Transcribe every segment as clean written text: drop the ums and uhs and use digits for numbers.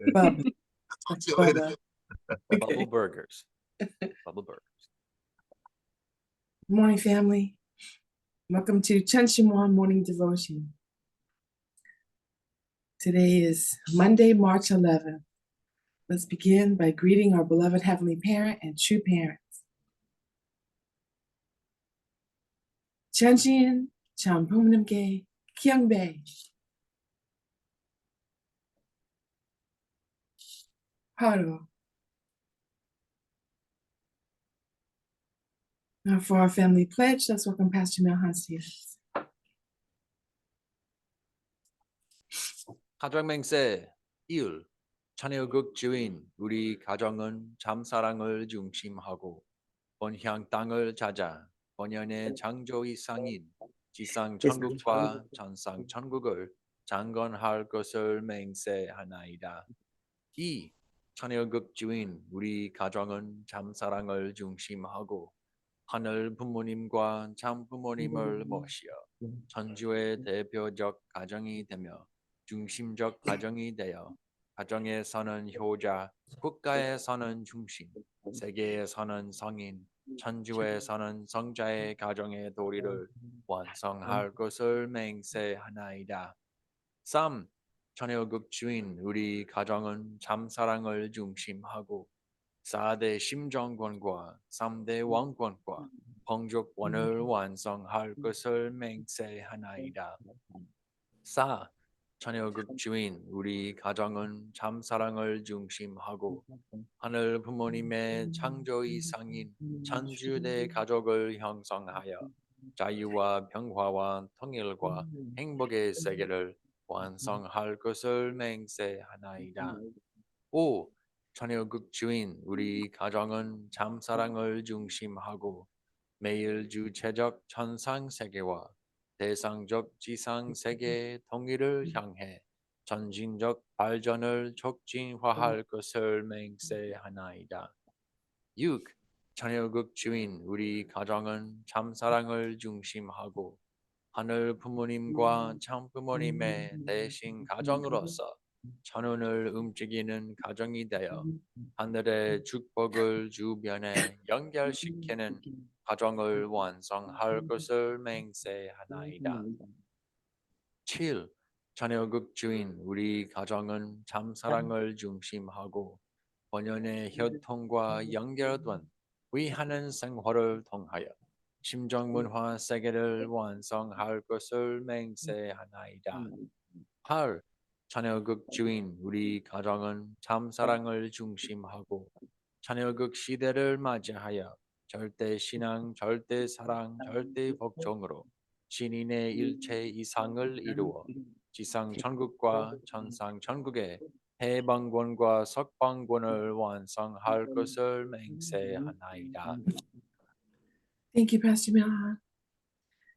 Bubba. Bubba. Bubble burgers. Bubble burgers. Good morning, family. Welcome to Chunshimon Morning Devotion. Today is Monday, March 11th. Let's begin by greeting our beloved Heavenly Parent and true parents. Chunshin Champumnamge Kyungbae. Haro. Now for our family pledge, let's welcome Pastor Mel Hans. 가정맹세 1. 천여국 주인 우리 가정은 참사랑을 중심하고 본향 땅을 찾아 본연의 창조 이상인 지상 천국과 천상 천국을 장건할 것을 맹세하나이다. 2. 천여국 주인 우리 가정은 참사랑을 중심하고 하늘 부모님과 참 부모님을 모시어 천주의 대표적 가정이 되며 중심적 가정이 되어 가정에서는 효자, 국가에서는 중심, 세계에서는 성인, 천주에서는 성자의 가정의 도리를 완성할 것을 맹세하나이다. 3. 천여국 주인 우리 가정은 참사랑을 중심하고 4대 심정권과 3대 왕권과 황족권을 완성할 것을 맹세하나이다. 4. 천여국 주인 우리 가정은 참사랑을 중심하고 하늘 부모님의 창조 이상인 천주대 가족을 형성하여 자유와 평화와 통일과 행복의 세계를 완성할 것을 맹세하나이다. 5. 천여국 주인 우리 가정은 참사랑을 중심하고 매일 주체적 천상세계와 대상적 지상세계의 통일을 향해 전진적 발전을 촉진화할 것을 맹세하나이다. 6. 천여국 주인 우리 가정은 참사랑을 중심하고 하늘 부모님과 참 부모님의 대신 가정으로서 천운을 움직이는 가정이 되어 하늘의 축복을 주변에 연결시키는 가정을 완성할 것을 맹세하나이다. 7. 천여국 주인 우리 가정은 참사랑을 중심하고 본연의 혈통과 연결된 위하는 생활을 통하여 심정문화 세계를 완성할 것을 맹세하나이다. 8. 천여국 주인 우리 가정은 참사랑을 중심하고 천여국 시대를 맞이하여 절대 신앙, 절대 사랑, 절대 복종으로 신인의 일체 이상을 이루어 지상 천국과 천상 천국의 해방권과 석방권을 완성할 것을 맹세하나이다. Thank you, Pastor Mel.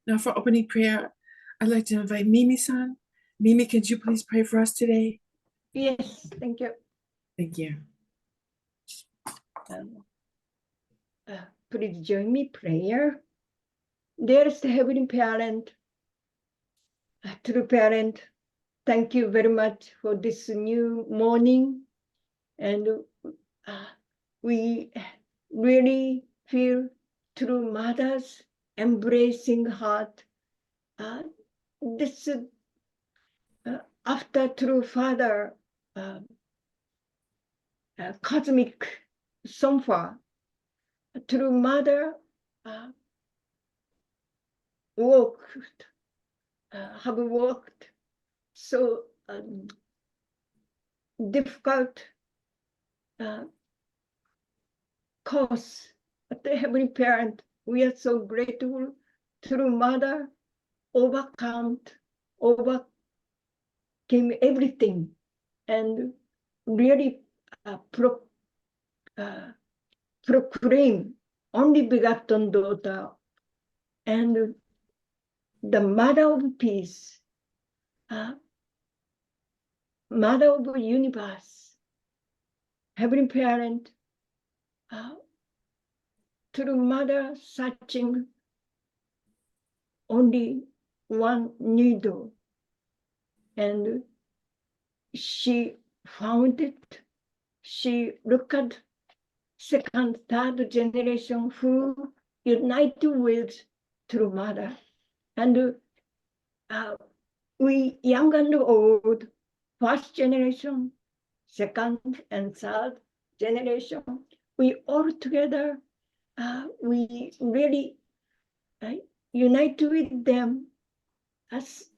Now for opening prayer, I'd like to invite Mimi-san. Mimi, could you please pray for us today? Yes, thank you. Thank you. Please join me prayer. Dearest Heavenly Parent, true parent, thank you very much for this new morning. And we really feel true mother's embracing heart. This after true father, cosmic so far, true mother have worked so difficult course. But the Heavenly Parent, we are so grateful. True mother overcame everything and really proclaim only begotten daughter and the mother of peace, mother of the universe, Heavenly Parent, true mother searching only one needle, and she found it. She looked at second, third generation who unite with true mother. And we young and old, first generation, second and third generation, we all together, we really unite with them as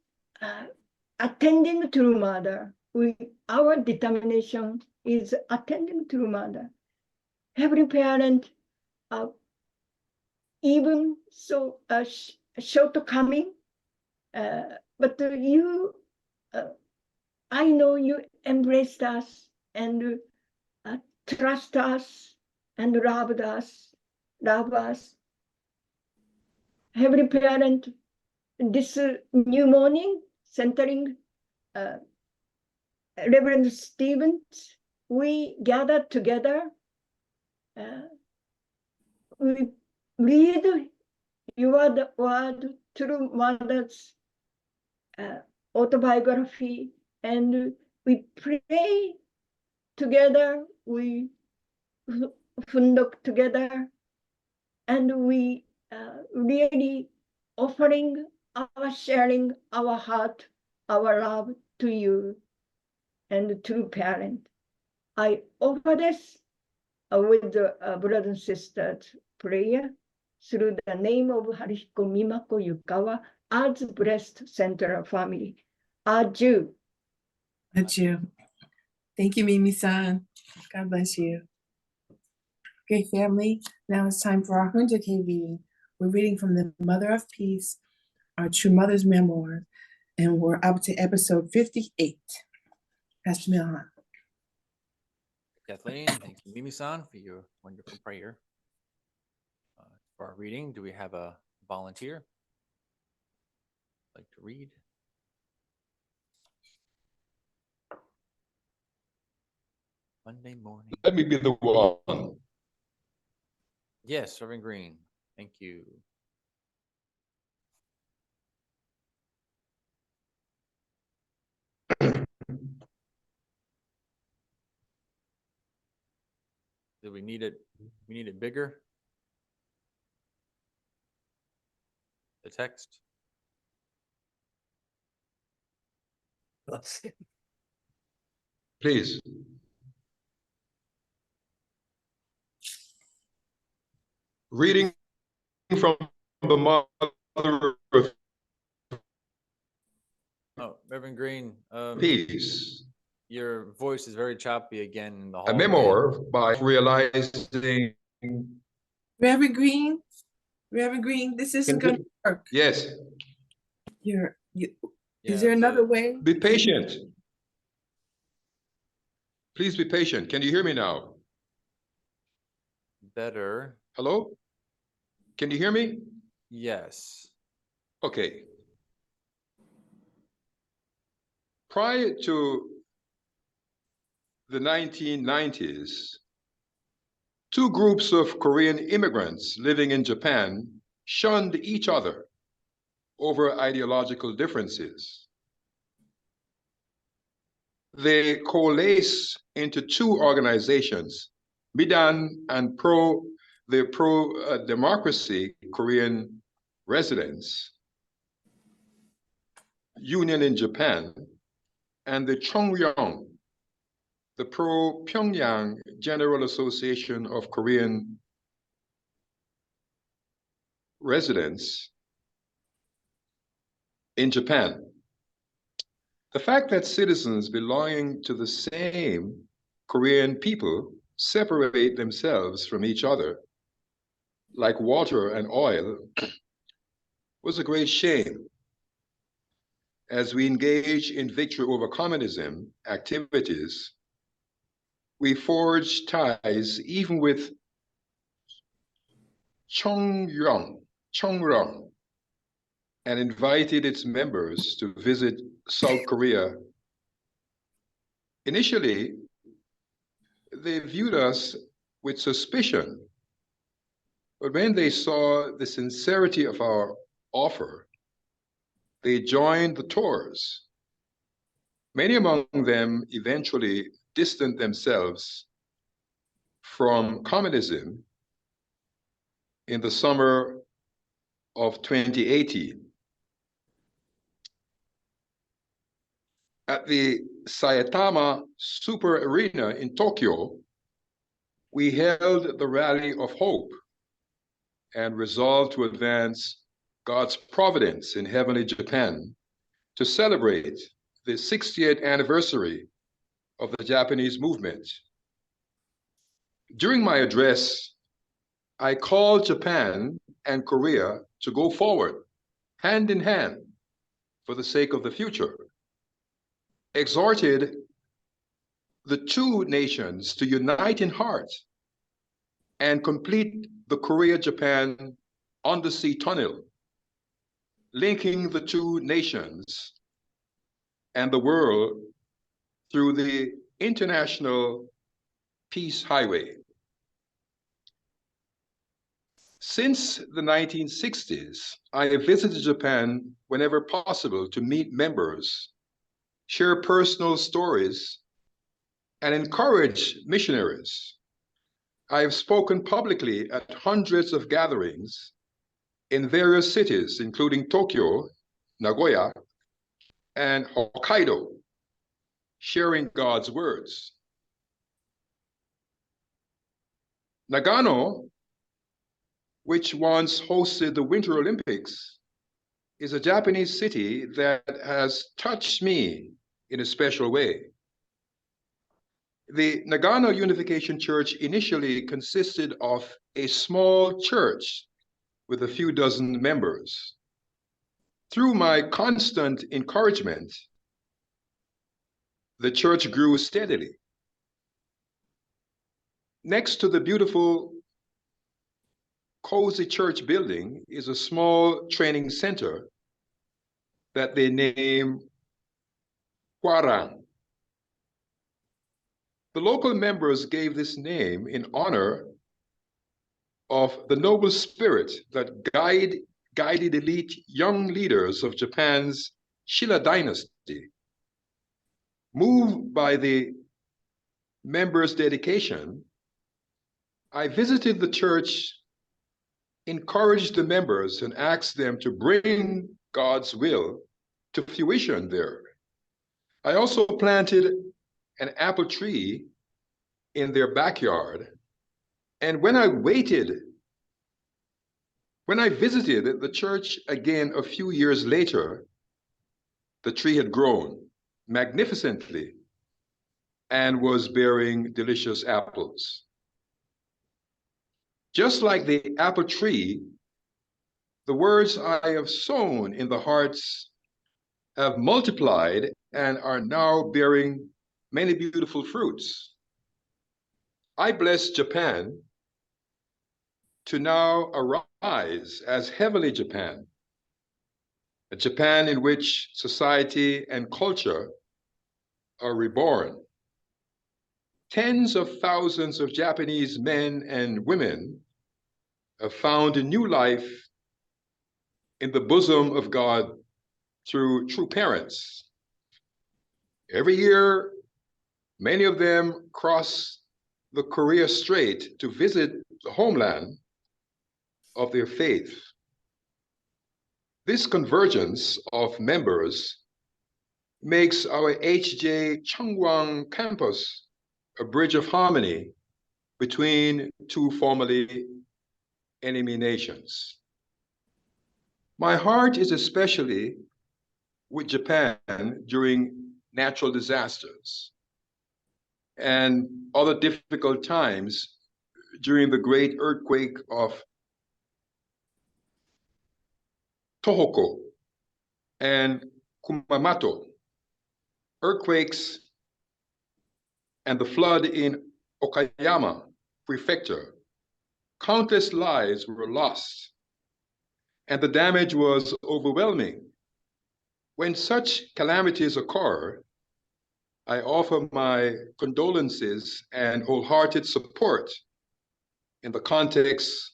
attending to mother. Our determination is attending to mother. Every parent, even so shortcoming, but you, I know you embraced us and trust us and love us. Every parent, this new morning, centering Reverend Stevens, we gathered together. We read your word through mother's autobiography, and we pray together, we look together, and we really offering sharing our heart, our love to you and to parent. I offer this with the brothers and sisters prayer through the name of Harihiko Mimako Yukawa as Blessed Central Family. Adieu. Adieu. Thank you, Mimi-san. God bless you. Okay, family, now it's time for our Hunja K reading. We're reading from the Mother of Peace, our True Mother's Memoir, and we're up to episode 58. Pastor Milhan. Kathleen, thank you, Mimi-san, for your wonderful prayer. For our reading, do we have a volunteer like to read? Monday morning. Let me be the one. Yes, Reverend Green. Thank you. Do we need it? We need it bigger? The text? Please. Reading from the Mother of Oh, Reverend Green, Peace, your voice is very choppy again in the a hallway. memoir by realizing. Reverend Green, this isn't going to work. Yes. Is there another way? Be patient. Please be patient. Can you hear me now? Better. Hello? Can you hear me? Yes. Okay. Prior to the 1990s, two groups of Korean immigrants living in Japan shunned each other over ideological differences. They coalesced into two organizations, Midan and the pro-democracy Korean Residents Union in Japan, and the Chongyong, the pro-Pyongyang General Association of Korean Residents in Japan. The fact that citizens belonging to the same Korean people separate themselves from each other, like water and oil, was a great shame. As we engage in victory over communism activities, we forged ties even with Chongrong, and invited its members to visit South Korea. Initially, they viewed us with suspicion, but when they saw the sincerity of our offer, they joined the tours. Many among them eventually distanced themselves from communism in the summer of 2018. At the Saitama Super Arena in Tokyo, we held the Rally of Hope and resolved to advance God's providence in heavenly Japan to celebrate the 60th anniversary of the Japanese movement. During my address, I called Japan and Korea to go forward, hand in hand, for the sake of the future, exhorted the two nations to unite in heart and complete the Korea-Japan undersea tunnel, linking the two nations and the world through the International Peace Highway. Since the 1960s, I have visited Japan whenever possible to meet members, share personal stories, and encourage missionaries. I have spoken publicly at hundreds of gatherings in various cities, including Tokyo, Nagoya, and Hokkaido, sharing God's words. Nagano, which once hosted the Winter Olympics, is a Japanese city that has touched me in a special way. The Nagano Unification Church initially consisted of a small church with a few dozen members. Through my constant encouragement, the church grew steadily. Next to the beautiful, cozy church building is a small training center that they name Hwarang. The local members gave this name in honor of the noble spirit that guided elite young leaders of Japan's Shilla dynasty. Moved by the members' dedication, I visited the church, encouraged the members, and asked them to bring God's will to fruition there. I also planted an apple tree in their backyard. And when I visited the church again a few years later, the tree had grown magnificently and was bearing delicious apples. Just like the apple tree, the words I have sown in the hearts have multiplied and are now bearing many beautiful fruits. I bless Japan to now arise as heavenly Japan, a Japan in which society and culture are reborn. Tens of thousands of Japanese men and women have found a new life in the bosom of God through true parents. Every year, many of them cross the Korea Strait to visit the homeland of their faith. This convergence of members makes our HJ Chungwang campus a bridge of harmony between two formerly enemy nations. My heart is especially with Japan during natural disasters and other difficult times during the great earthquake of Tohoku and Kumamoto, earthquakes and the flood in Okayama Prefecture. Countless lives were lost and the damage was overwhelming. When such calamities occur, I offer my condolences and wholehearted support in the context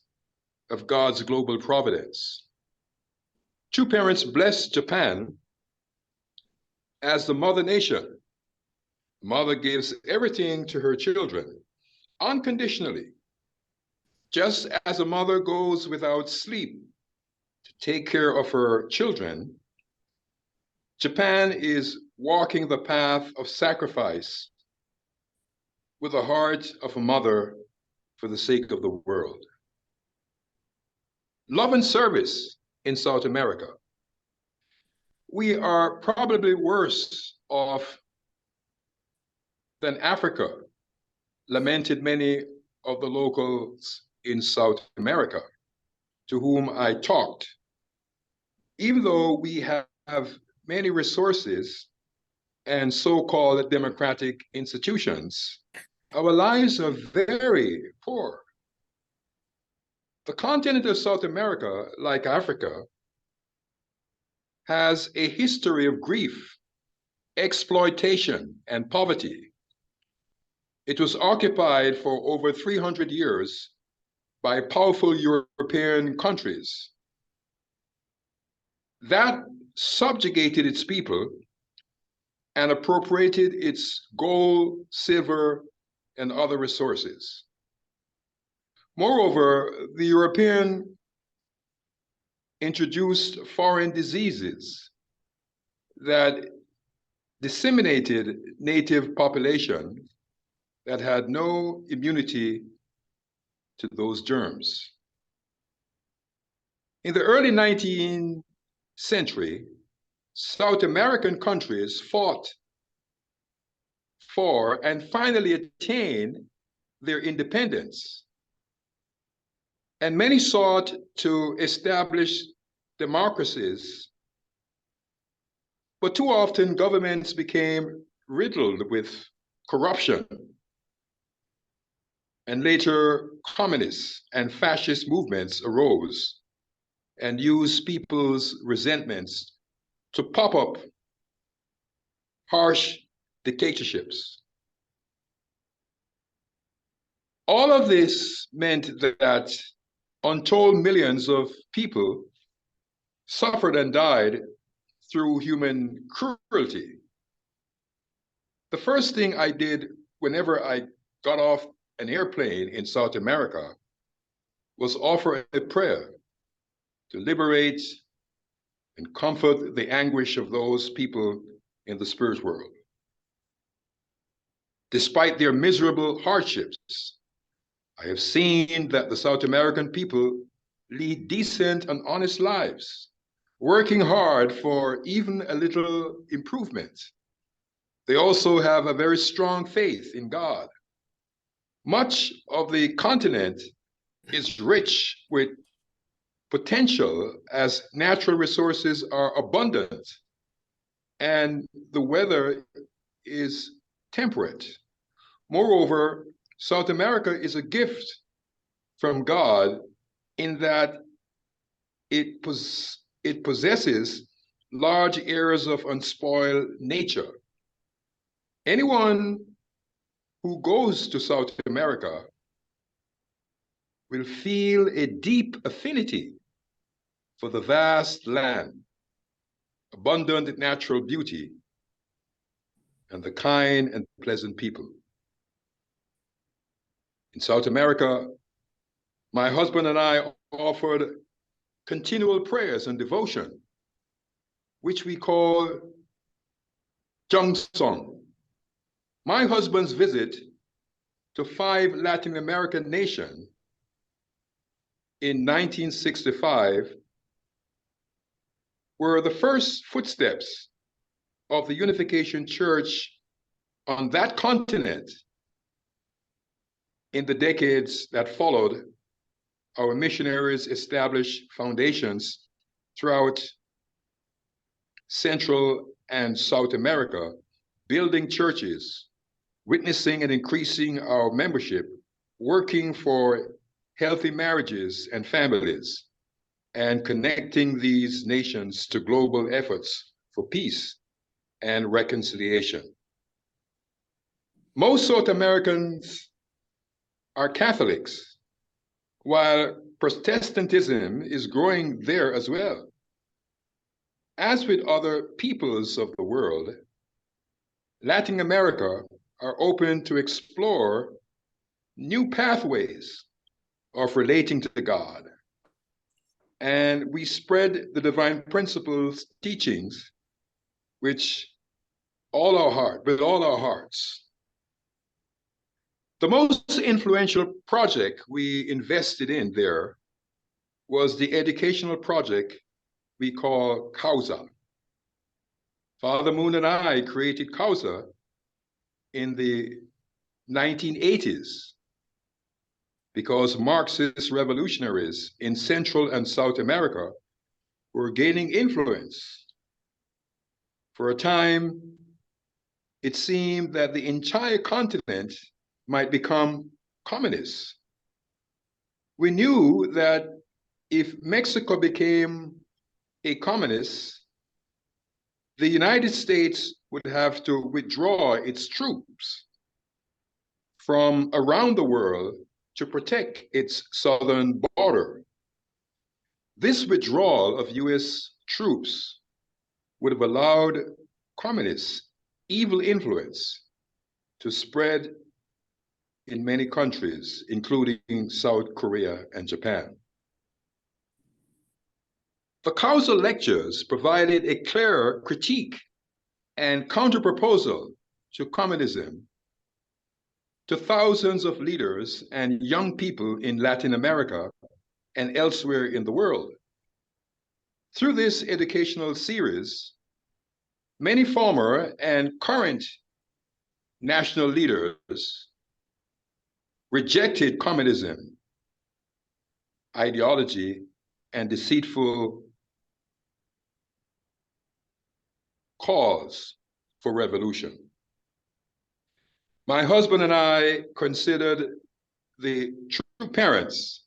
of God's global providence. True parents bless Japan As the mother nation, mother gives everything to her children unconditionally. Just as a mother goes without sleep to take care of her children, Japan is walking the path of sacrifice with the heart of a mother for the sake of the world. Love and service in South America. We are probably worse off than Africa, lamented many of the locals in South America to whom I talked. Even though we have many resources and so-called democratic institutions, our lives are very poor. The continent of South America, like Africa, has a history of grief, exploitation, and poverty. It was occupied for over 300 years by powerful European countries. That subjugated its people and appropriated its gold, silver, and other resources. Moreover, the European introduced foreign diseases that disseminated native population that had no immunity to those germs. In the early 19th century, South American countries fought for and finally attained their independence. And many sought to establish democracies, but too often governments became riddled with corruption. And later, communist and fascist movements arose and used people's resentments to pop up harsh dictatorships. All of this meant that untold millions of people suffered and died through human cruelty. The first thing I did whenever I got off an airplane in South America was offer a prayer to liberate and comfort the anguish of those people in the spirit world. Despite their miserable hardships, I have seen that the South American people lead decent and honest lives, working hard for even a little improvement. They also have a very strong faith in God. Much of the continent is rich with potential as natural resources are abundant and the weather is temperate. Moreover, South America is a gift from God in that it possesses large areas of unspoiled nature. Anyone who goes to South America will feel a deep affinity for the vast land, abundant natural beauty, and the kind and pleasant people. In South America, my husband and I offered continual prayers and devotion, which we call Jungsong. My husband's visit to 5 Latin American nations in 1965 were the first footsteps of the Unification Church on that continent. In the decades that followed, our missionaries established foundations throughout Central and South America, building churches, witnessing and increasing our membership, working for healthy marriages and families, and connecting these nations to global efforts for peace and reconciliation. Most South Americans are Catholics, while Protestantism is growing there as well. As with other peoples of the world, Latin America are open to explore new pathways of relating to God. And we spread the divine principles teachings with all our hearts. The most influential project we invested in there was the educational project we call Causa. Father Moon and I created Causa in the 1980s because Marxist revolutionaries in Central and South America were gaining influence. For a time, it seemed that the entire continent might become communist. We knew that if Mexico became a communist, the United States would have to withdraw its troops from around the world to protect its southern border. This withdrawal of US troops would have allowed communist evil influence to spread in many countries, including South Korea and Japan. The Causa lectures provided a clear critique and counterproposal to communism to thousands of leaders and young people in Latin America and elsewhere in the world. Through this educational series, many former and current national leaders rejected communism, ideology, and deceitful cause for revolution. My husband and I considered the true parents,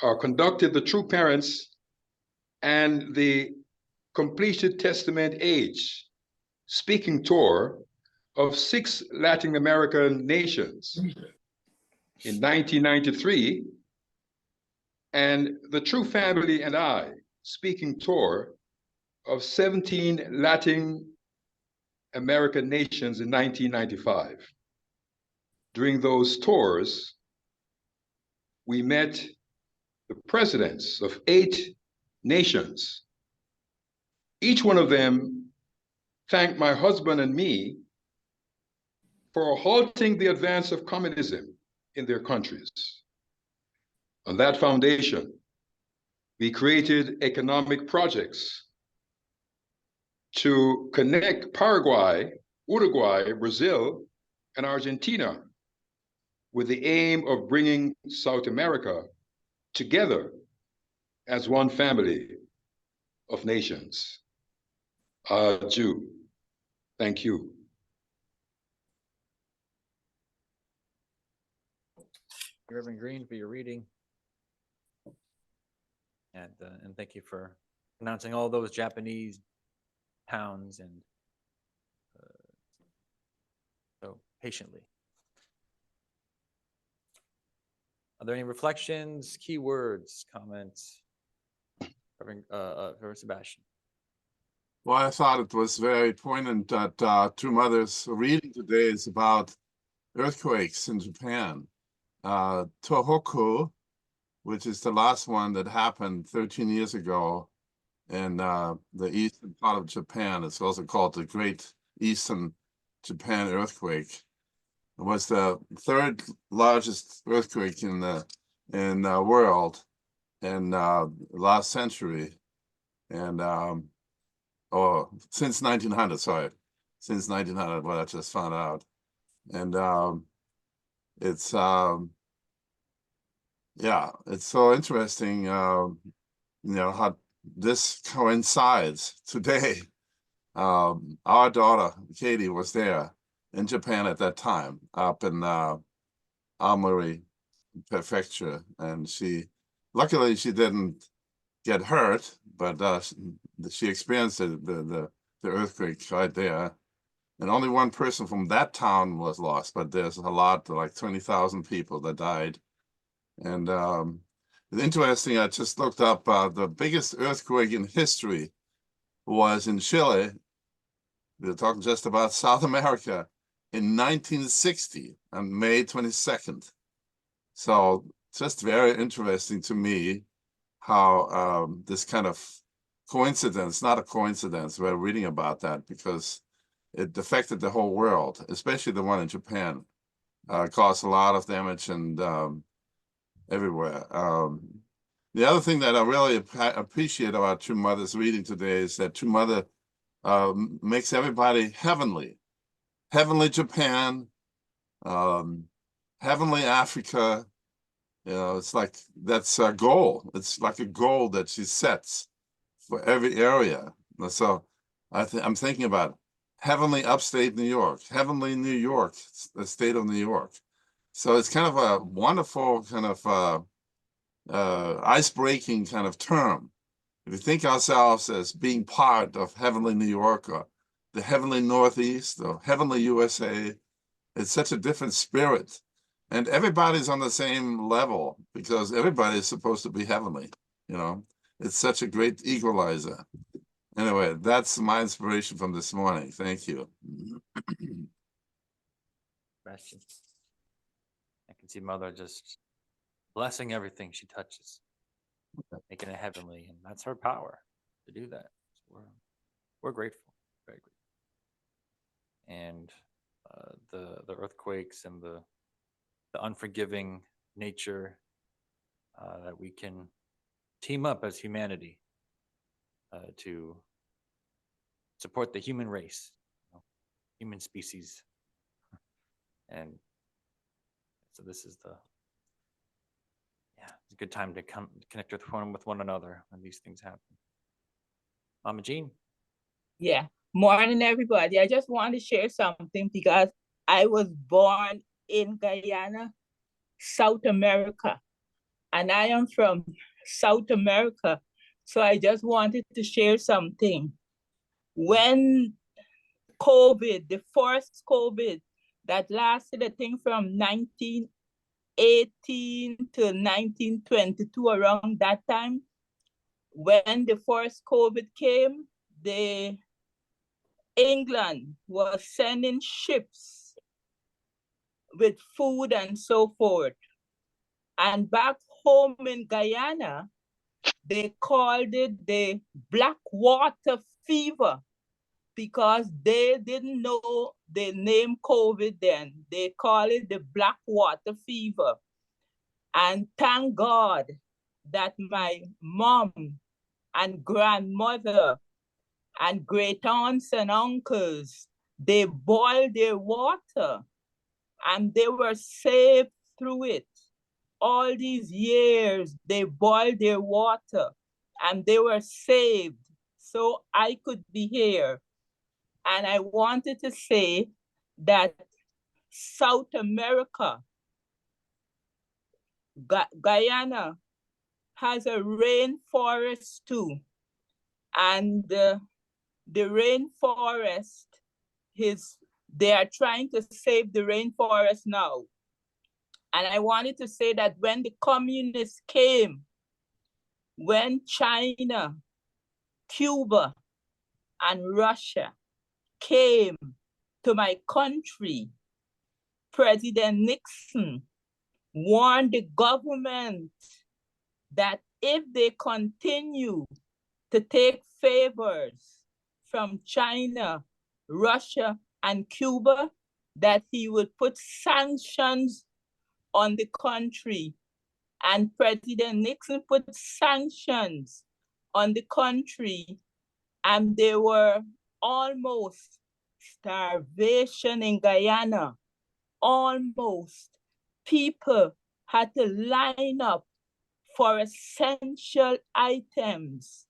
or conducted the true parents and the completed testament age speaking tour of 6 Latin American nations in 1993, and the True Family and I speaking tour of 17 Latin American nations in 1995. During those tours, we met the presidents of 8 nations. Each one of them thanked my husband and me for halting the advance of communism in their countries. On that foundation, we created economic projects to connect Paraguay, Uruguay, Brazil, and Argentina with the aim of bringing South America together as one family of nations. Jew, thank you. Reverend Green, for your reading. And thank you for pronouncing all those Japanese towns and so patiently. Are there any reflections, keywords, comments? Reverend Sebastian. Well, I thought it was very poignant that Two Mothers reading today is about earthquakes in Japan. Tohoku, which is the last one that happened 13 years ago in the eastern part of Japan. It's also called the Great Eastern Japan Earthquake. It was the 3rd largest earthquake in the world in last century, and since 1900. Sorry, since 1900. What I just found out, and it's yeah, it's so interesting. You know how this coincides today. Our daughter Katie was there in Japan at that time, up in Aomori Prefecture, and luckily she didn't get hurt, but she experienced the earthquake right there, and only one person from that town was lost, but there's a lot, like 20,000 people that died. And it's interesting, I just looked up the biggest earthquake in history was in Chile We're talking just about South America in 1960 on May 22nd. So just very interesting to me how this kind of coincidence, not a coincidence, we're reading about that because it affected the whole world, especially the one in Japan. Caused a lot of damage and everywhere. The other thing that I really appreciate about True Mother's reading today is that True Mother makes everybody heavenly. Heavenly Japan, heavenly Africa. You know, it's like that's a goal. It's like a goal that she sets for every area. So I'm thinking about heavenly upstate New York, heavenly New York, the state of New York. So it's kind of a wonderful kind of ice-breaking kind of term. If you think ourselves as being part of heavenly New York or the heavenly Northeast or heavenly USA, it's such a different spirit. And everybody's on the same level because everybody is supposed to be heavenly, you know. It's such a great equalizer. Anyway, that's my inspiration from this morning. Thank you. Question. I can see Mother just blessing everything she touches, making it heavenly, and that's her power to do that. So we're grateful, very grateful. And the earthquakes and the unforgiving nature that we can team up as humanity to support the human race, you know, human species. And so this is it's a good time to connect with one another when these things happen. Mama Jean. Yeah. Morning, everybody. I just want to share something because I was born in Guyana, South America, and I am from South America. So I just wanted to share something. When COVID, the first COVID that lasted, I think from 1918 to 1922, around that time, when the first COVID came, England was sending ships with food and so forth. And back home in Guyana, they called it the black water fever because they didn't know the name COVID then. They call it the black water fever. And thank God that my mom and grandmother and great aunts and uncles, they boiled their water and they were saved through it. All these years, they boiled their water and they were saved so I could be here. And I wanted to say that South America, Guyana, has a rainforest too. And the rainforest, they are trying to save the rainforest now. And I wanted to say that when the communists came, when China, Cuba, and Russia came to my country, President Nixon warned the government that if they continue to take favors from China, Russia, and Cuba, that he would put sanctions on the country. And President Nixon put sanctions on the country, and there were almost starvation in Guyana. Almost. People had to line up for essential items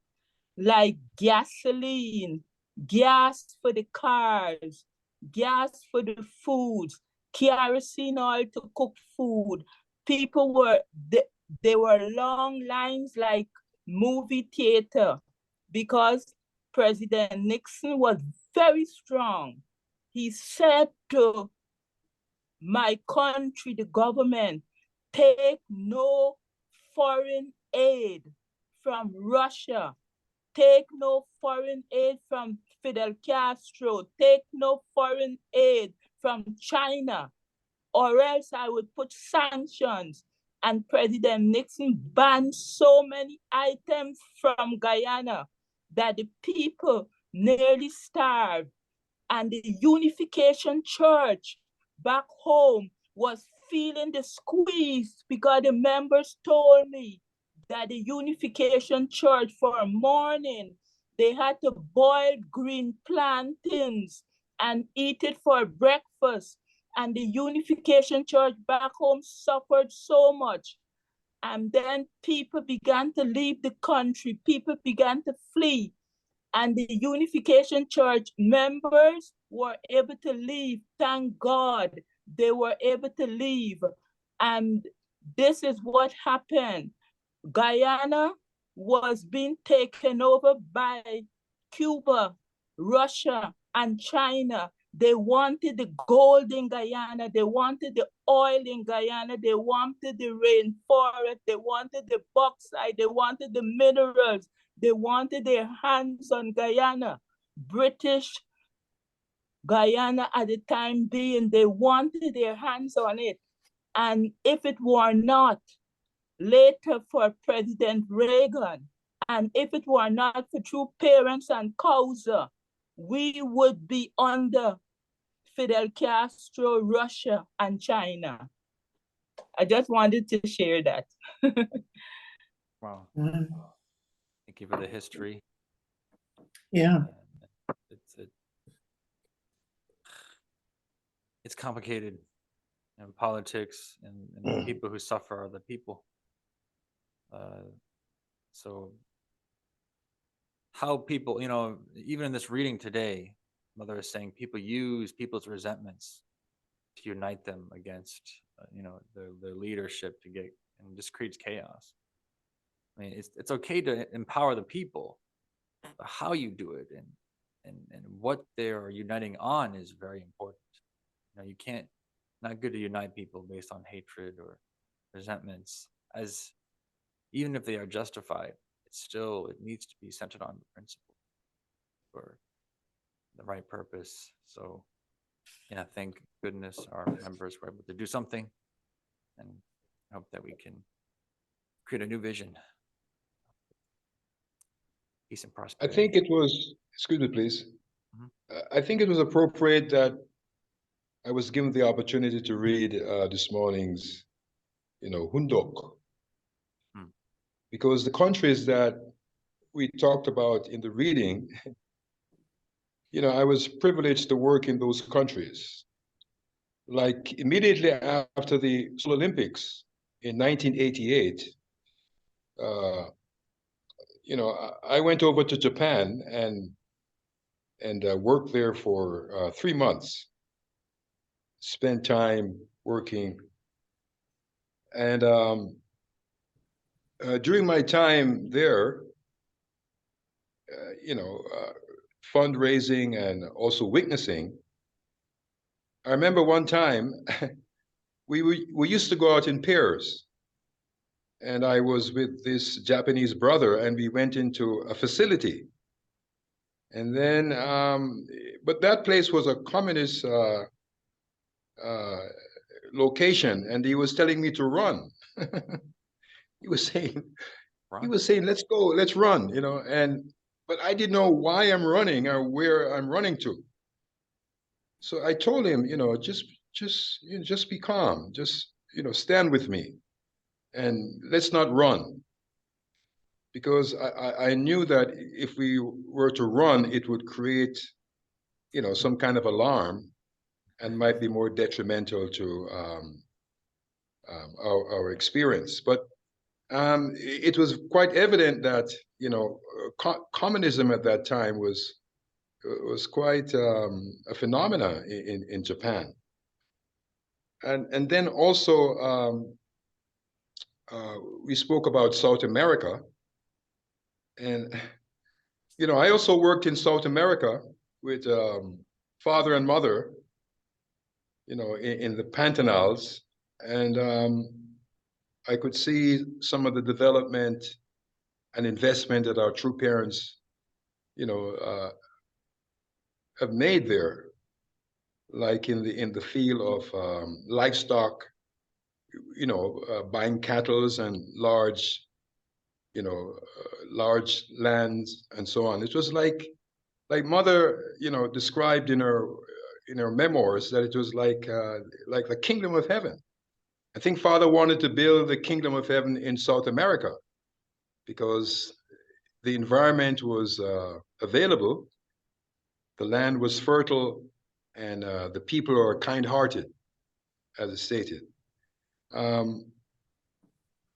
like gasoline, gas for the cars, gas for the foods, kerosene oil to cook food. People there were long lines like movie theater because President Nixon was very strong. He said to my country, the government, take no foreign aid from Russia. Take no foreign aid from Fidel Castro, take no foreign aid from China, or else I would put sanctions. And President Nixon banned so many items from Guyana that the people nearly starved. And the Unification Church back home was feeling the squeeze because the members told me that the Unification Church for morning, they had to boil green plantains and eat it for breakfast. And the Unification Church back home suffered so much. And then people began to leave the country. People began to flee. And the Unification Church members were able to leave. Thank God they were able to leave. And this is what happened. Guyana was being taken over by Cuba, Russia, and China. They wanted the gold in Guyana. They wanted the oil in Guyana. They wanted the rainforest. They wanted the bauxite. They wanted the minerals. They wanted their hands on Guyana. British Guyana at the time being, they wanted their hands on it. And if it were not later for President Reagan, and if it were not for true parents and Causa, we would be under Fidel Castro, Russia, and China. I just wanted to share that. Wow. Mm, Thank you for the history. yeah. It's complicated. And politics and the people who suffer are the people. So how people, even in this reading today, Mother is saying people use people's resentments to unite them against, their leadership to get, and just creates chaos. I mean, it's okay to empower the people, but how you do it and what they're uniting on is very important. You can't, not good to unite people based on hatred or resentments, as even if they are justified, it needs to be centered on the principle for the right purpose. So yeah, thank goodness our members were able to do something, and hope that we can create a new vision. Peace and I prosperity. think it was, excuse me, please. Mhm. I think it was appropriate that I was given the opportunity to read this morning's, Hundok, because the countries that we talked about in the reading, I was privileged to work in those countries. Like immediately after the Seoul Olympics in 1988, I went over to Japan and worked there for 3 months. Spent time working, and during my time there, fundraising and also witnessing. I remember one time we used to go out in pairs, and I was with this Japanese brother, and we went into a facility. And then, but that place was a communist location, and he was telling me to run. He was saying, let's go, let's run, but I didn't know why I'm running or where I'm running to. So I told him, just be calm, just, stand with me and let's not run. Because I knew that if we were to run, it would create, some kind of alarm and might be more detrimental to our experience. But it was quite evident that, communism at that time was quite a phenomena in Japan. And then also we spoke about South America. And, I also worked in South America with father and mother, in the Pantanals. And I could see some of the development and investment that our true parents, have made there, like in the field of livestock, buying cattle and large, large lands and so on. It was like Mother, described in her memoirs that it was like the kingdom of heaven. I think Father wanted to build the kingdom of heaven in South America because the environment was available, the land was fertile, and the people are kind-hearted, as is stated.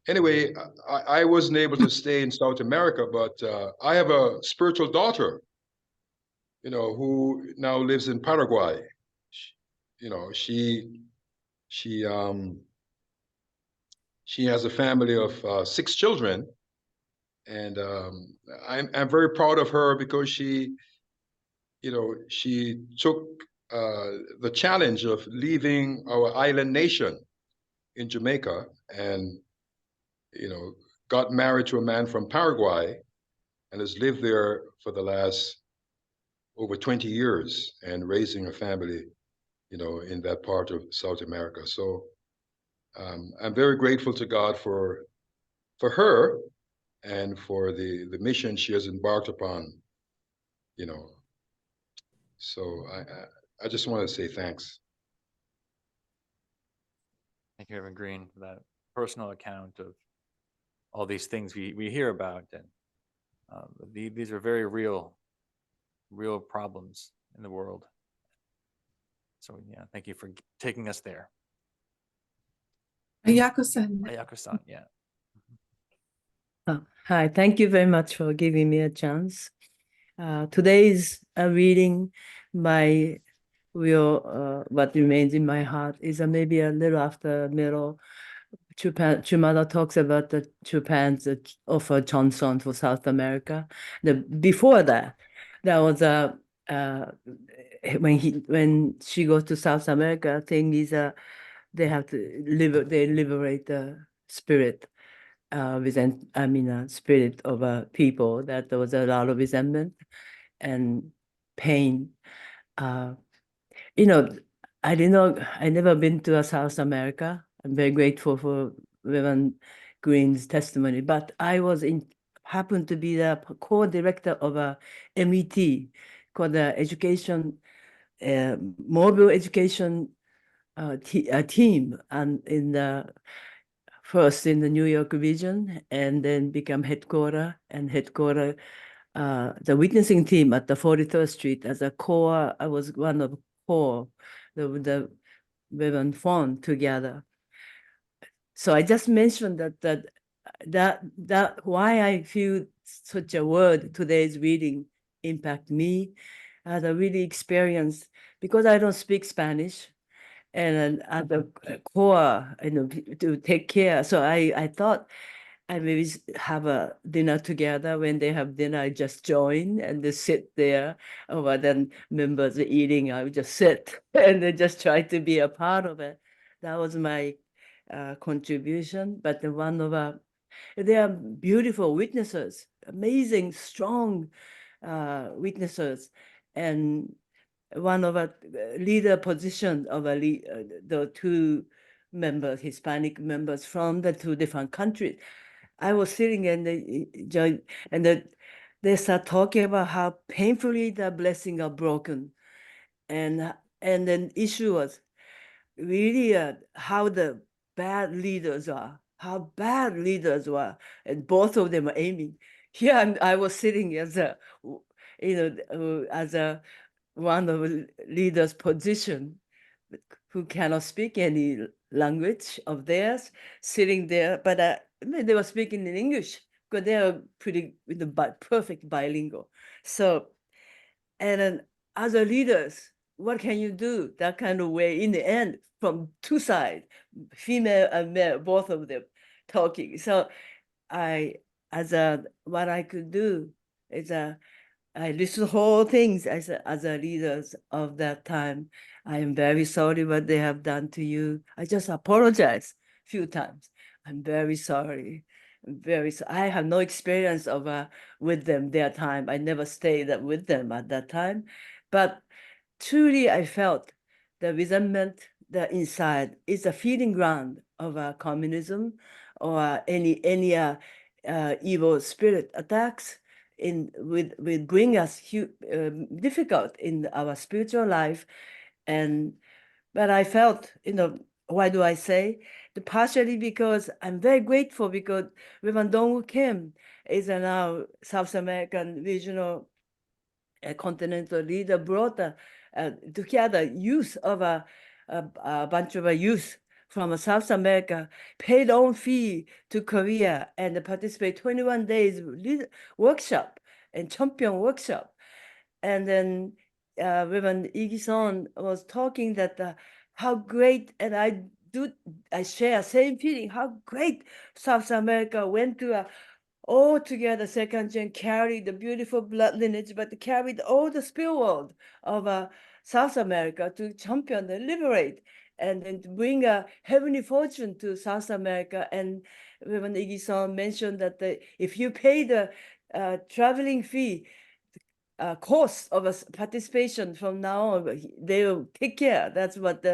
Anyway, I wasn't able to stay in South America, but I have a spiritual daughter, who now lives in Paraguay. She has a family of 6 children, and I'm very proud of her because she took the challenge of leaving our island nation in Jamaica and got married to a man from Paraguay and has lived there for the last over 20 years and raising a family, in that part of South America. So I'm very grateful to God for her and for the mission she has embarked upon, So I just want to say thanks. Thank you, Reverend Green, for that personal account of all these things we hear about. And these are very real problems in the world. So yeah, thank you for taking us there. Ayako-san. Ayako-san, yeah. Hi, thank you very much for giving me a chance. Today's reading by what remains in my heart is maybe a little after middle. Chumada talks about the Japan's offer Johnson for South America. Before that, there was a when she goes to South America, thing is they have to liberate the spirit. Spirit of people, that there was a lot of resentment and pain. I never been to South America. I'm very grateful for Reverend Green's testimony, but I happened to be the co-director of a MET called the Education, Mobile Education team, and first in the New York region, and then become headquarter, the witnessing team at the 43rd Street as a core. I was one of core, the Reverend Font together. So I just mentioned that why I feel such a word, today's reading impact me as a really experienced, because I don't speak Spanish, and at the core, to take care. So I thought I maybe have a dinner together. When they have dinner, I just join and just sit there. Or then members are eating, I would just sit and then just try to be a part of it. That was my contribution. But they are beautiful witnesses, amazing, strong witnesses, and one of a leader position of the 2 members, Hispanic members from the 2 different countries. I was sitting and they start talking about how painfully the blessings are broken, and then issue was really how the bad leaders are, how bad leaders were, and both of them are aiming. Here I was sitting as a one of the leaders' position, who cannot speak any language of theirs, sitting there, but they were speaking in English because they are pretty perfect bilingual. So, and then other leaders, what can you do? That kind of way, in the end, from 2 sides, female and male, both of them talking. So what I could do is I listen to whole things as a leaders of that time. I am very sorry what they have done to you. I just apologize a few times. I'm very sorry. I have no experience of with them their time. I never stayed with them at that time. But truly I felt the resentment, the inside is a feeding ground of communism or any evil spirit attacks will bring us difficult in our spiritual life. But I felt, why do I say? Partially because I'm very grateful because Reverend Dong Kim is now South American regional continental leader, brought together youth of a bunch of youth from South America, paid own fee to Korea and participate 21 days workshop and champion workshop. And then Reverend Igi-son was talking that how great, and I share same feeling, how great South America went to all together second gen carried the beautiful blood lineage, but carried all the spirit world of South America to champion and liberate, and then to bring a heavenly fortune to South America. And Reverend Igi-san mentioned that if you pay the traveling fee, cost of participation from now on, they will take care. That's what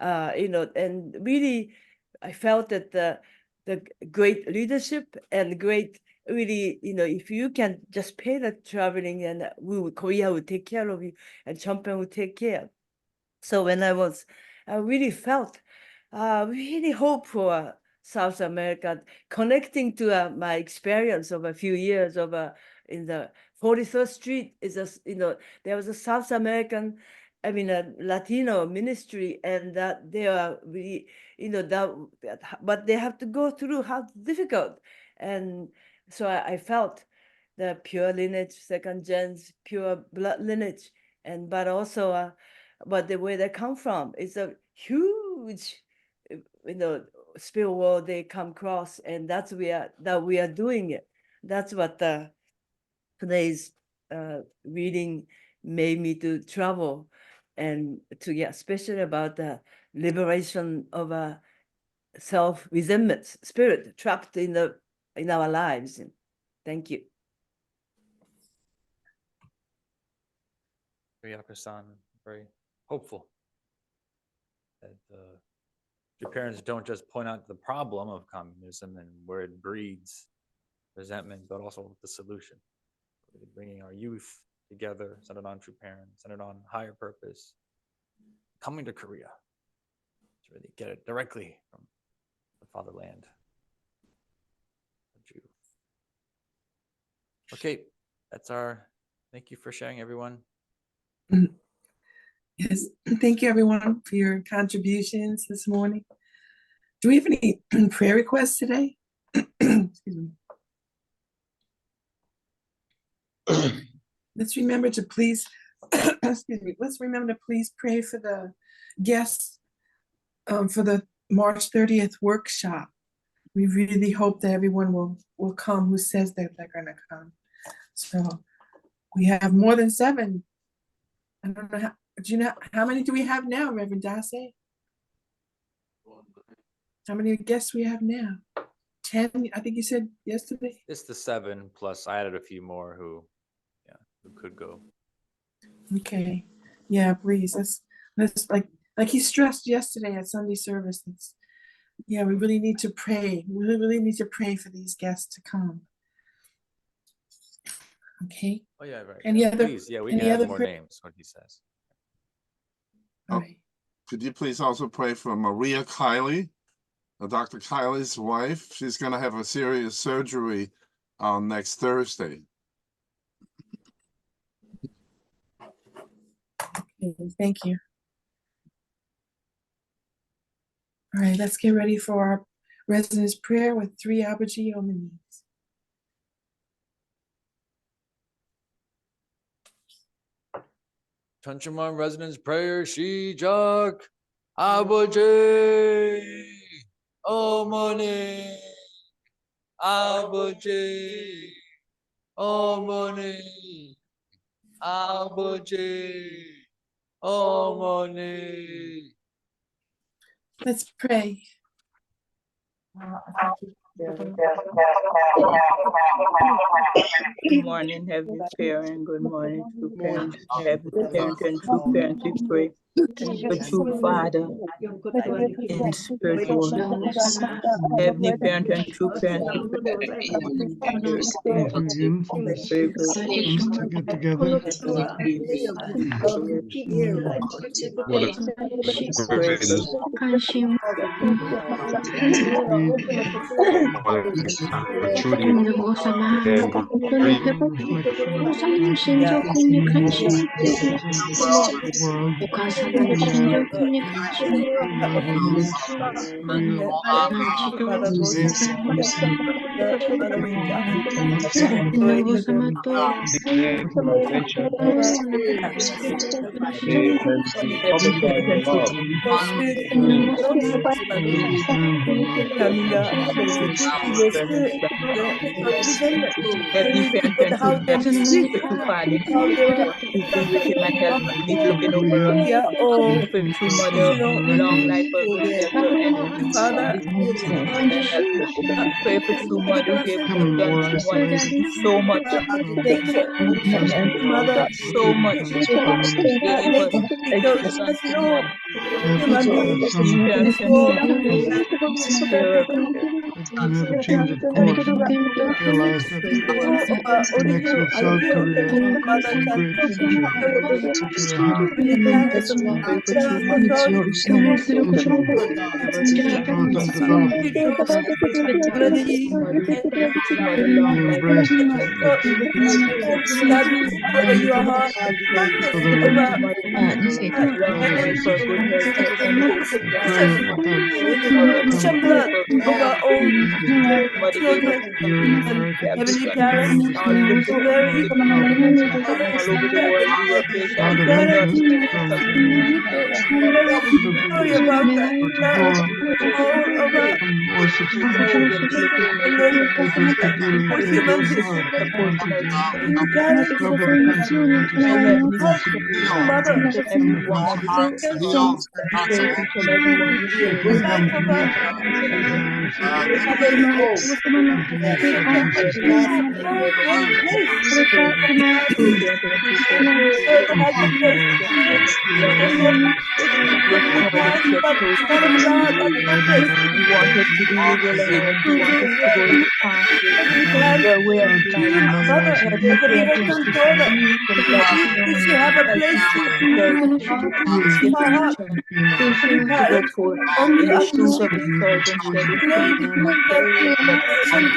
and really, I felt that the great leadership and great, really, if you can just pay the traveling and Korea will take care of you and Champion will take care. So when I really felt, really hope for South America, connecting to my experience of a few years of in the 43rd Street is there was a South American, a Latino ministry, and that they are really, but they have to go through how difficult. And so I felt the pure lineage, second gens, pure blood lineage, but also, but the way they come from is a huge, spirit world they come across, and that we are doing it. That's what today's reading made me to travel and to get, especially about the liberation of a self-resentment spirit trapped in our lives. Thank you. Ryako-san, very hopeful that your parents don't just point out the problem of communism and where it breeds resentment, but also the solution. Really bringing our youth together, centered on true parents, centered on higher purpose, coming to Korea to really get it directly from the fatherland. Okay, thank you for sharing, everyone. Yes, thank you everyone for your contributions this morning. Do we have any prayer requests today? Excuse me. Let's remember to please, excuse me, let's remember to please pray for the guests for the March 30th workshop. We really hope that everyone will come who says that they're going to come. So we have more than 7. I don't know do you know how many do we have now, Reverend Dase? How many guests we have now? 10, I think you said yesterday. It's the 7 plus I added a few more who could go. Okay, yeah, please. Let's like he stressed yesterday at Sunday service. We really need to pray. We really need to pray for these guests to come. Okay. Oh yeah, right. Any other? Please, we any can add other more prayer? names. What he says. All right. Could you please also pray for Maria Kiley, Dr. Kiley's wife? She's going to have a serious surgery on next Thursday. Okay, thank you. All right, let's get ready for our residence prayer with 3 Abaji Omanis. Chanchuman residence prayer, Shijak, Abaji, Omoni, Abaji, Omoni, Abaji, Omoni. Let's pray. Good morning, Heavenly Parent. Good morning, true parents. Heavenly Parent and true parents, we pray for true Father in spiritual. Heavenly Parent and true parents, we pray for Us to get together. What a privilege. Through the and grief. Reflection of the world. Heavenly Parent and true Heavenly Parent and true parents, true Father, we be with him and help him. He's looking over us. We pray true Mother, long life for good health for anything. And help him. Pray for true Mother, give Becoming done more too much, isolated. so much, so much. Gave us, done too much. Heavenly Parent and true care That can have a change of course. Realize that the next with South Korea is a great future ahead. pray for true Mother. Growth and development. Mother, true Mother, long Be life. embraced by Southern Long life for good health for anything. I pray that that become Mother gave us here in America have to different become all different all over the world. We were patient God of with heaven us. has become more, become more sophisticated. People could really take it to heart. They wanted to rub their pencils into Pray something Heavenly possible each and every in the one. pencil. Pray for each and every one. We pray Bring them to meet the United States and to meet their voices. Thank you, Lord. Working all the steps close to you. Guide them, Lord. You want us to do your will, and Lord. You want us to go your pathway, your way of Our life. dear Mother Heavenly Parent and true parents, can bless us, help us, encourage us, really give us the chance has been to go forth in the shoes of the servant said in St. Heavenly Parent and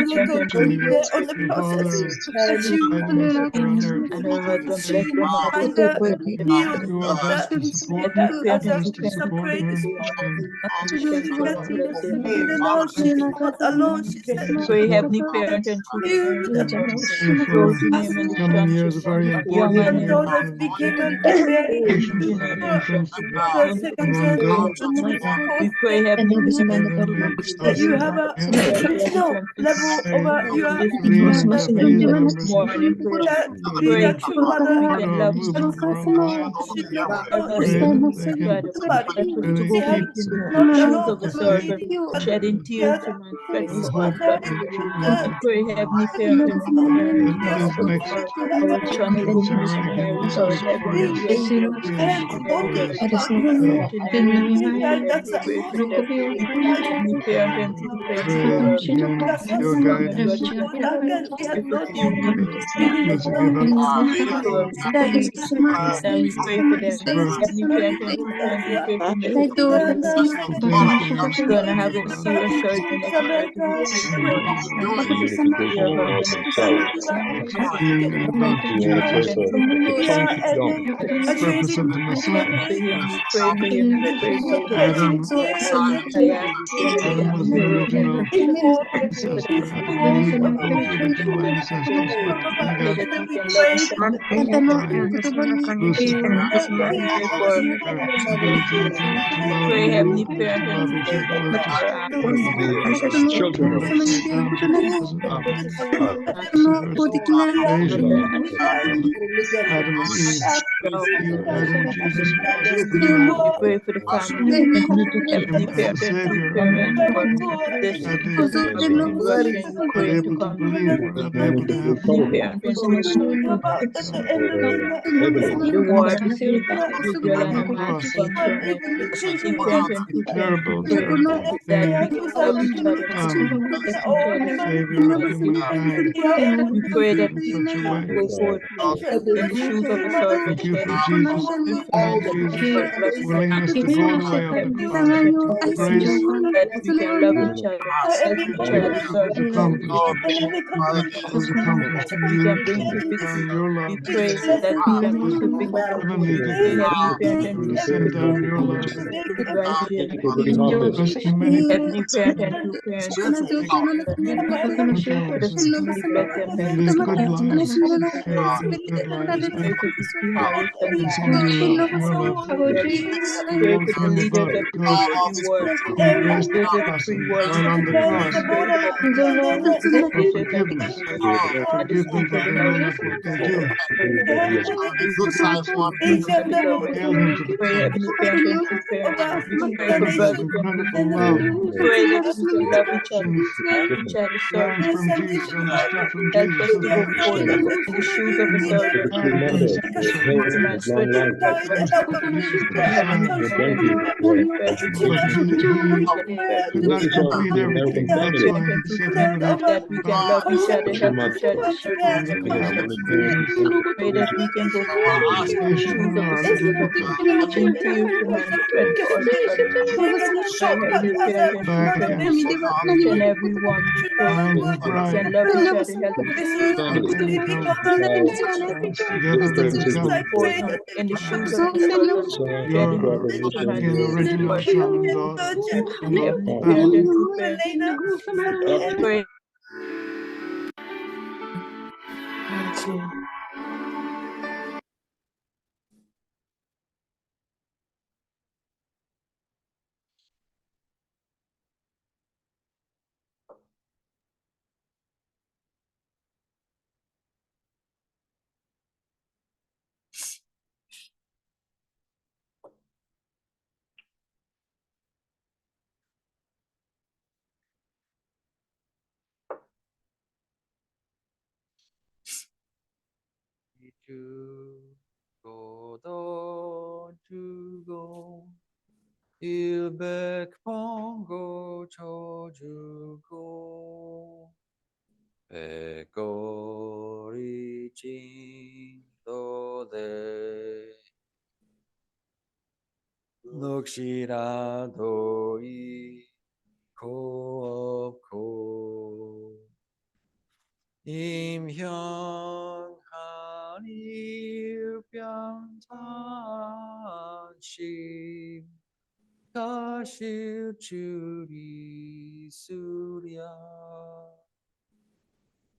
true to their father guidance around their and her husband bless them at this do our best to support Heavenly Parent and us true to parents, support her and we thank you and bless them. please Pray support Heavenly Parent and true parents, pray for closing him in the coming years are churches, very young important and for young, them to aged patience in and the influence churches. among them We pray Heavenly guide them and bless them again. Parent and true Pray this Korean and Japanese members of morning prayer. the Pray we part of can our love movement worldwide. her Pray husband, that they can Father. Help us to really go keep in the shoes of the faith servant, shedding tears to man, spreading and his hope blood. and We trust pray, Heavenly Parent and true parent, that these next our son will go century can missionary, be our heavenly inspired missionary, uh, we pray for them. Heavenly Parent and true parent, pray for again your strong and guidance godly parents. Pray for clean refuse to give up pray for peace, and we pray for them. ever Heavenly Parent and true parent, we pray for Mrs. Taylor. continue to She's gonna have a serious surgery next Thursday. We pray for Lord your husband and healing and growth Heavenly Parent and true purpose of the Messiah. for him. We pray for him. We pray for him. Adam I ask each and every Adam one was in the the room. original Pray for ancestor. Adam and Eve were both original ancestors, but we pray got that we can love each other. Lucifer We pray for to we be able to every parent and love each other, love to As children of lay down for the present help in the creation of Adam and Eve. You, Adam, Jesus Christ, pray for the family, Heavenly as the Parent and true Savior, parent, for this that they situation in Russia and are Ukraine to able to come to believe, that they're able to have Heavenly hope. Parent and true the war between Israel and Hamas to come to an end. Heavenly Parent and true parent, we Terrible, pray terrible that we can love each other, protect each other, Savior of humankind. we pray that In we such a way. go forth in the shoes of a servant, Thank you for Heavenly Jesus. Father, Thank that we Jesus' can spread love and willingness to go the way of the Heavenly cross. Parent and true The parent, grace that we can love each other, help each other, serve was each other, accomplished. That was accomplished that in we you, can bring to down victory. your We love. pray that we can bring This to victory. heavenly We pray victory. that we parent and You true send parent down your love, will rise here and rescue many Heavenly Parent and true parent, just controversies, really bless them, and Heavenly live good Father. lives, and live good lives, We pray and for Vicky Harris and continue your love pray all for the through the leaders body of of the Christ. free world, You embrace the leaders of the cross, free and world, while on the cross, pray for the for dictators and the forgiveness. dictators and the Forgive them, speaker for of the they know House of not what they Representatives. do. Pray for the Jesus of House peace, of nailed him to Representatives. the Pray, cross. Heavenly Parent and true parent. We pray for His brothers and incredible sisters. love, Pray that we can love each other, since each other, serve learned from Jesus, understood from help Jesus, us to lived go and forth experienced. in the shoes of a You are servant. kind and sacrificial. Teach him and spread the word. Thanks to Jesus put Heavenly aside, Parent and true parent, spread the but word. he Heavenly Parent, could not complete everything. Heavenly That's Parent why and he true said he parent, would have to that we can love each other, help each other, serve on each the other, cross Heavenly of Parent. Jesus. Pray that we can go forth The in the station shoes we of a are servant, delivered. preaching to you and spread the gospel. Pray, Heavenly Parent and true Thank parent, you. each and every one before Find you. his We bride. can love each other, help each Let them come. Dance together, let them come. forth in the shoes of the servant, getting You're to man again original son and daughter. And Heavenly Parent family. and true parent. Pray Gratitude. 주고도 주고 일백번고 쳐주고 백거리 진도대 넋이라도 잃고 없고 임형하니 병탄심 가실 줄이 수랴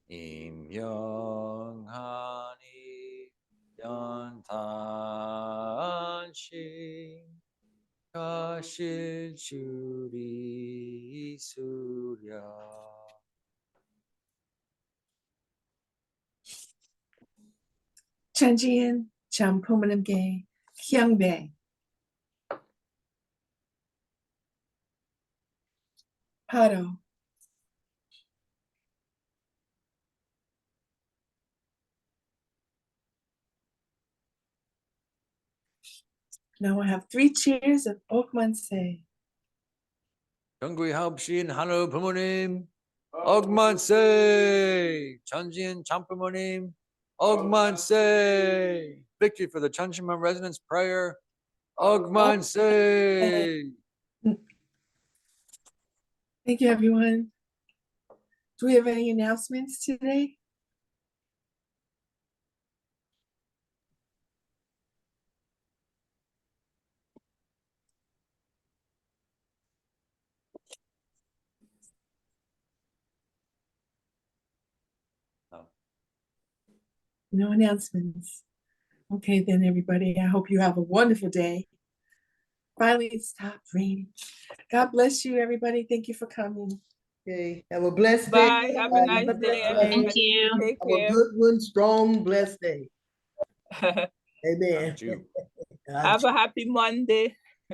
임명하니 변탄심 가실 줄이 수랴 Chanjian, Champumanamge, Hyangbe. Paro. Now I have 3 cheers of Okmanse. 경구이하옵신 하늘 부모님 억만세 전진 참부모님 억만세 victory for the Chanshima residents prayer 억만세 Thank you, everyone. Do we have any announcements today? No. No announcements. Okay, then, everybody. I hope you have a wonderful day. Finally, it stopped raining. God bless you, everybody. Thank you for coming. Okay, have a blessed day. Bye. Have a nice day, everybody. Take Have a care. good one, strong, blessed day. Amen. Got you. God Have a happy Monday.